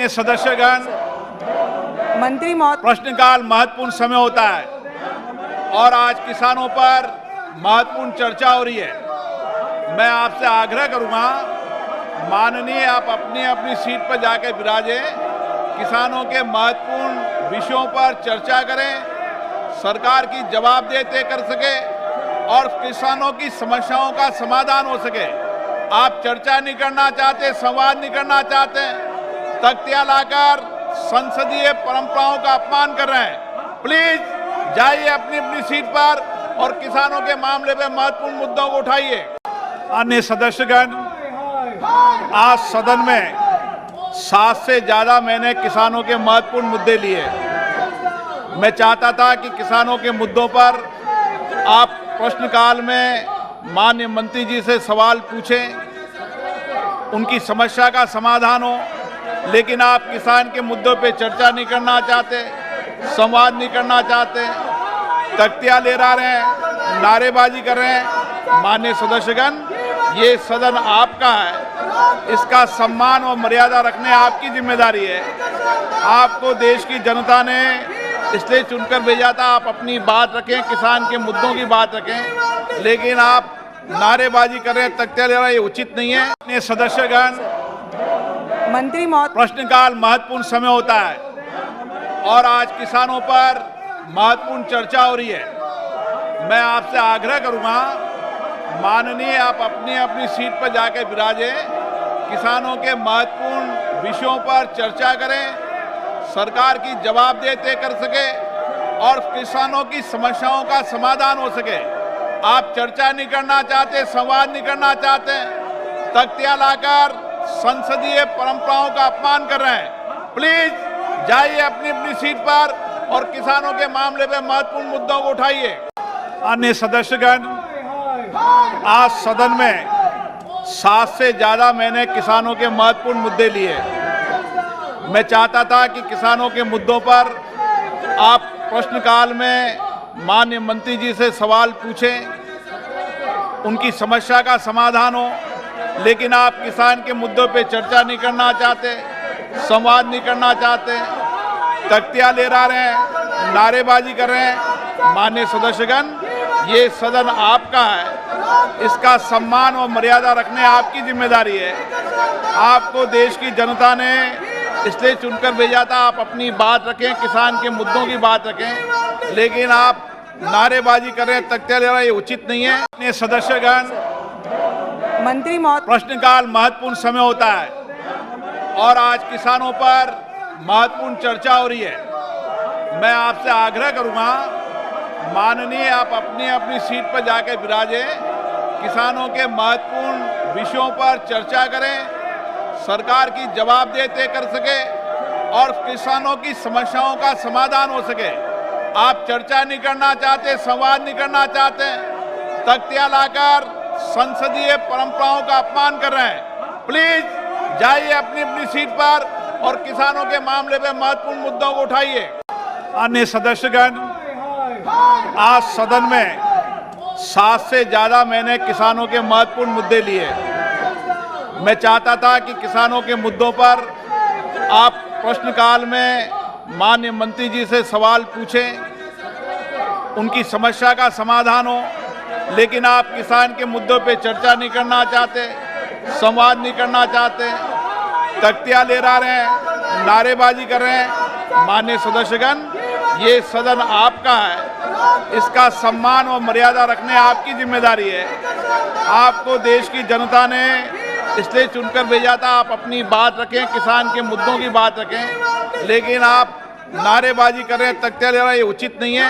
ये सदस्यगण, मंत्री महोदय, प्रश्नकाल महत्वपूर्ण समय होता है और आज किसानों पर महत्वपूर्ण चर्चा हो रही है। मैं आपसे आग्रह करूंगा, माननीय आप अपनी अपनी सीट पर जाकर विराजें, किसानों के महत्वपूर्ण विषयों पर चर्चा करें, सरकार की जवाबदेही तय कर सके और किसानों की समस्याओं का समाधान हो सके। आप चर्चा नहीं करना चाहते, संवाद नहीं करना चाहते, तख्तियां लाकर संसदीय परंपराओं का अपमान कर रहे हैं। प्लीज जाइए अपनी अपनी सीट पर और किसानों के मामले में महत्वपूर्ण मुद्दों को उठाइए। अन्य सदस्यगण, आज सदन में 7 से ज्यादा मैंने किसानों के महत्वपूर्ण मुद्दे लिए। मैं चाहता था कि किसानों के मुद्दों पर आप प्रश्नकाल में माननीय मंत्री जी से सवाल पूछें, उनकी समस्या का समाधान हो, लेकिन आप किसान के मुद्दों पे चर्चा नहीं करना चाहते, संवाद नहीं करना चाहते, तख्तियां ले रहे हैं, नारेबाजी कर रहे हैं। माननीय सदस्यगण, ये सदन आपका है, इसका सम्मान और मर्यादा रखने आपकी जिम्मेदारी है। आपको देश की जनता ने इसलिए चुनकर भेजा था, आप अपनी बात रखें, किसान के मुद्दों की बात रखें, लेकिन आप नारेबाजी कर रहे हैं, तख्तियां ले रहे हैं, ये उचित नहीं है। ये सदस्यगण, मंत्री महोदय, प्रश्नकाल महत्वपूर्ण समय होता है और आज किसानों पर महत्वपूर्ण चर्चा हो रही है। मैं आपसे आग्रह करूंगा, माननीय आप अपनी अपनी सीट पर जाकर विराजें, किसानों के महत्वपूर्ण विषयों पर चर्चा करें, सरकार की जवाबदेही तय कर सके और किसानों की समस्याओं का समाधान हो सके। आप चर्चा नहीं करना चाहते, संवाद नहीं करना चाहते, तख्तियां लाकर संसदीय परंपराओं का अपमान कर रहे हैं। प्लीज जाइए अपनी अपनी सीट पर और किसानों के मामले में महत्वपूर्ण मुद्दों को उठाइए। अन्य सदस्यगण, आज सदन में 7 से ज्यादा मैंने किसानों के महत्वपूर्ण मुद्दे लिए। मैं चाहता था कि किसानों के मुद्दों पर आप प्रश्नकाल में माननीय मंत्री जी से सवाल पूछें, उनकी समस्या का समाधान हो, लेकिन आप किसान के मुद्दों पे चर्चा नहीं करना चाहते, संवाद नहीं करना चाहते, तख्तियां ले रहे हैं, नारेबाजी कर रहे हैं। माननीय सदस्यगण, ये सदन आपका है, इसका सम्मान और मर्यादा रखने आपकी जिम्मेदारी है। आपको देश की जनता ने इसलिए चुनकर भेजा था, आप अपनी बात रखें, किसान के मुद्दों की बात रखें, लेकिन आप नारेबाजी कर रहे हैं, तख्तियां ले रहे हैं, ये उचित नहीं है। ये सदस्यगण, मंत्री महोदय, प्रश्नकाल महत्वपूर्ण समय होता है और आज किसानों पर महत्वपूर्ण चर्चा हो रही है। मैं आपसे आग्रह करूंगा, माननीय आप अपनी अपनी सीट पर जाकर विराजें, किसानों के महत्वपूर्ण विषयों पर चर्चा करें, सरकार की जवाबदेही तय कर सके और किसानों की समस्याओं का समाधान हो सके। आप चर्चा नहीं करना चाहते, संवाद नहीं करना चाहते, तख्तियां लाकर संसदीय परंपराओं का अपमान कर रहे हैं। प्लीज जाइए अपनी अपनी सीट पर और किसानों के मामले में महत्वपूर्ण मुद्दों को उठाइए। अन्य सदस्यगण, आज सदन में 7 से ज्यादा मैंने किसानों के महत्वपूर्ण मुद्दे लिए। मैं चाहता था कि किसानों के मुद्दों पर आप प्रश्नकाल में माननीय मंत्री जी से सवाल पूछें, उनकी समस्या का समाधान हो, लेकिन आप किसान के मुद्दों पे चर्चा नहीं करना चाहते, संवाद नहीं करना चाहते, तख्तियां ले रहे हैं, नारेबाजी कर रहे हैं। माननीय सदस्यगण, ये सदन आपका है, इसका सम्मान और मर्यादा रखने आपकी जिम्मेदारी है। आपको देश की जनता ने इसलिए चुनकर भेजा था, आप अपनी बात रखें, किसान के मुद्दों की बात रखें, लेकिन आप नारेबाजी कर रहे हैं, तख्तियां ले रहे हैं, ये उचित नहीं है।